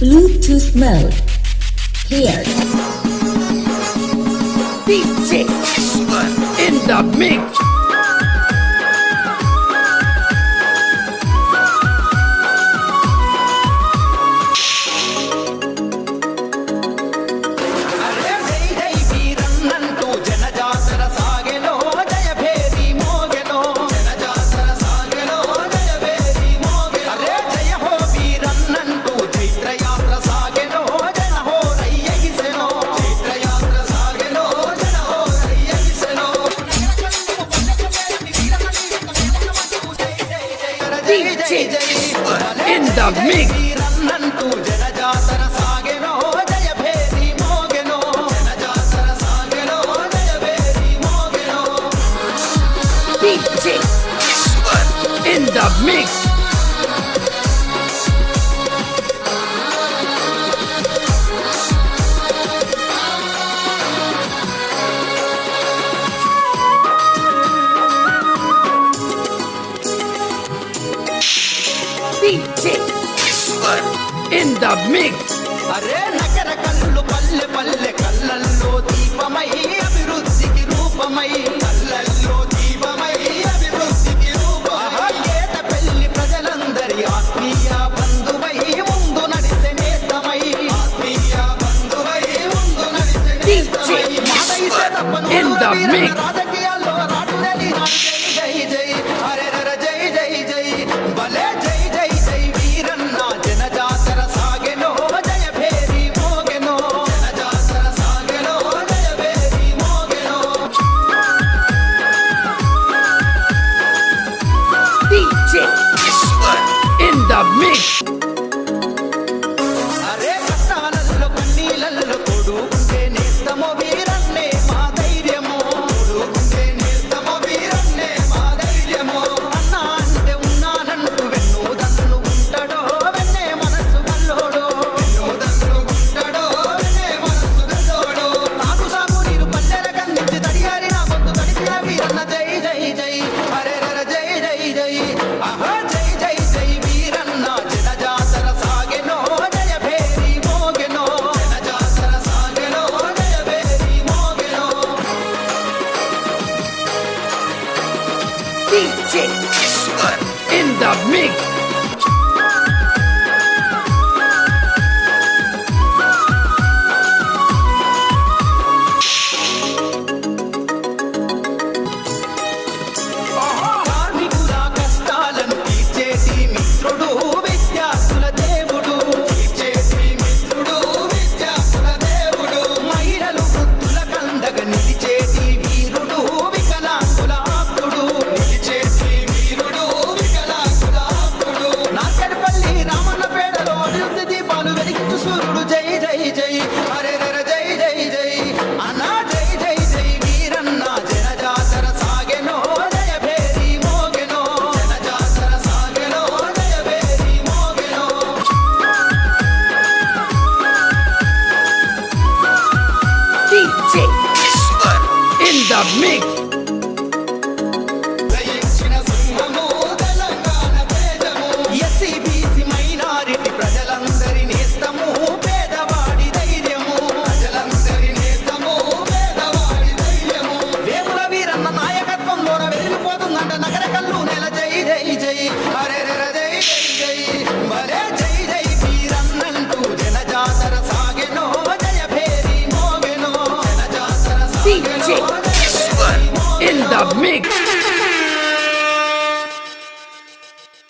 Bluetooth mode. Here. DJ in the mix. DJ in the mix. DJ in the mix. DJ in the mix. అరే నగర కల్లు పల్లె పల్లె కళ్ళల్లో దీపమై అభివృద్ధికి రూపమై కళ్ళల్లో దీపమై అభివృద్ధికి రూపమై గేట పెళ్లి ప్రజలందరి ఆత్మీయ బంధువై ముందు నడిసే నేస్తమై ఆత్మీయ బంధువై ముందు నడిసే నేస్తమై in the mix. రాజకీయాల్లో రాటులేని జై జై అరే రర జై జై జై భలే జై జై జై వీరన్న జనజాతర సాగెనో జయ భేరి మోగెనో జనజాతర సాగెనో జయ భేరి మోగెనో DJ in the mix. అరే కష్టాలలో కన్నీళ్ళల్లో కొడుకుంటే నేస్తమో వీరన్నే మా ధైర్యమో కొడుకుంటే నేస్తమో వీరన్నే మా ధైర్యమో అన్న అంటే ఉన్నానంటూ వెన్నుదన్ను ఉంటాడో వెన్నే మనసు గల్లోడో వెన్నుదన్ను ఉంటాడో వెన్నే మనసు గల్లోడో నాకు సాగు నీరు పల్లెల కందించి తడియారి నా గొంతు తడిపిన వీరన్న జై జై జై అరే రర జై జై జై ఆహా జై జై జై వీరన్న జనజాతర సాగెనో జయ భేరి మోగెనో జనజాతర సాగెనో జయ భేరి మోగెనో DJ in the mix. కార్మికుల కష్టాలను తీర్చేటి మిత్రుడు విద్యార్థుల దేవుడు తీర్చేటి మిత్రుడు విద్యార్థుల దేవుడు మహిళలు వృద్ధుల కండగ నిలిచేటి వీరుడు వికలాంగుల ఆప్తుడు నిలిచేటి వీరుడు వికలాంగుల ఆప్తుడు నార్కట్పల్లి రామన్నపేటలో అభివృద్ధి దీపాలు వెలిగించు సూర్యుడు జై జై జై హరే రర జై జై జై అన్నా జై జై జై వీరన్న జనజాతర సాగెనో జయ భేరి మోగెనో జనజాతర సాగెనో జయ భేరి మోగెనో DJ in the mix. దయించిన సింహము తెలంగాణ తేజము ఎస్సీ బీసీ మైనారిటీ ప్రజలందరి నేస్తము పేదవాడి ధైర్యము ప్రజలందరి నేస్తము పేదవాడి ధైర్యము వేముల వీరన్న నాయకత్వంలోన వెలిగిపోతుందంట నగర కల్లు నెల జై జై జై హరే రర జై జై జై భలే జై జై వీరన్నంటూ జనజాతర సాగెనో జయ భేరి మోగెనో జనజాతర DJ సాగెనో Jaya భేరి మోగెనో in the mix.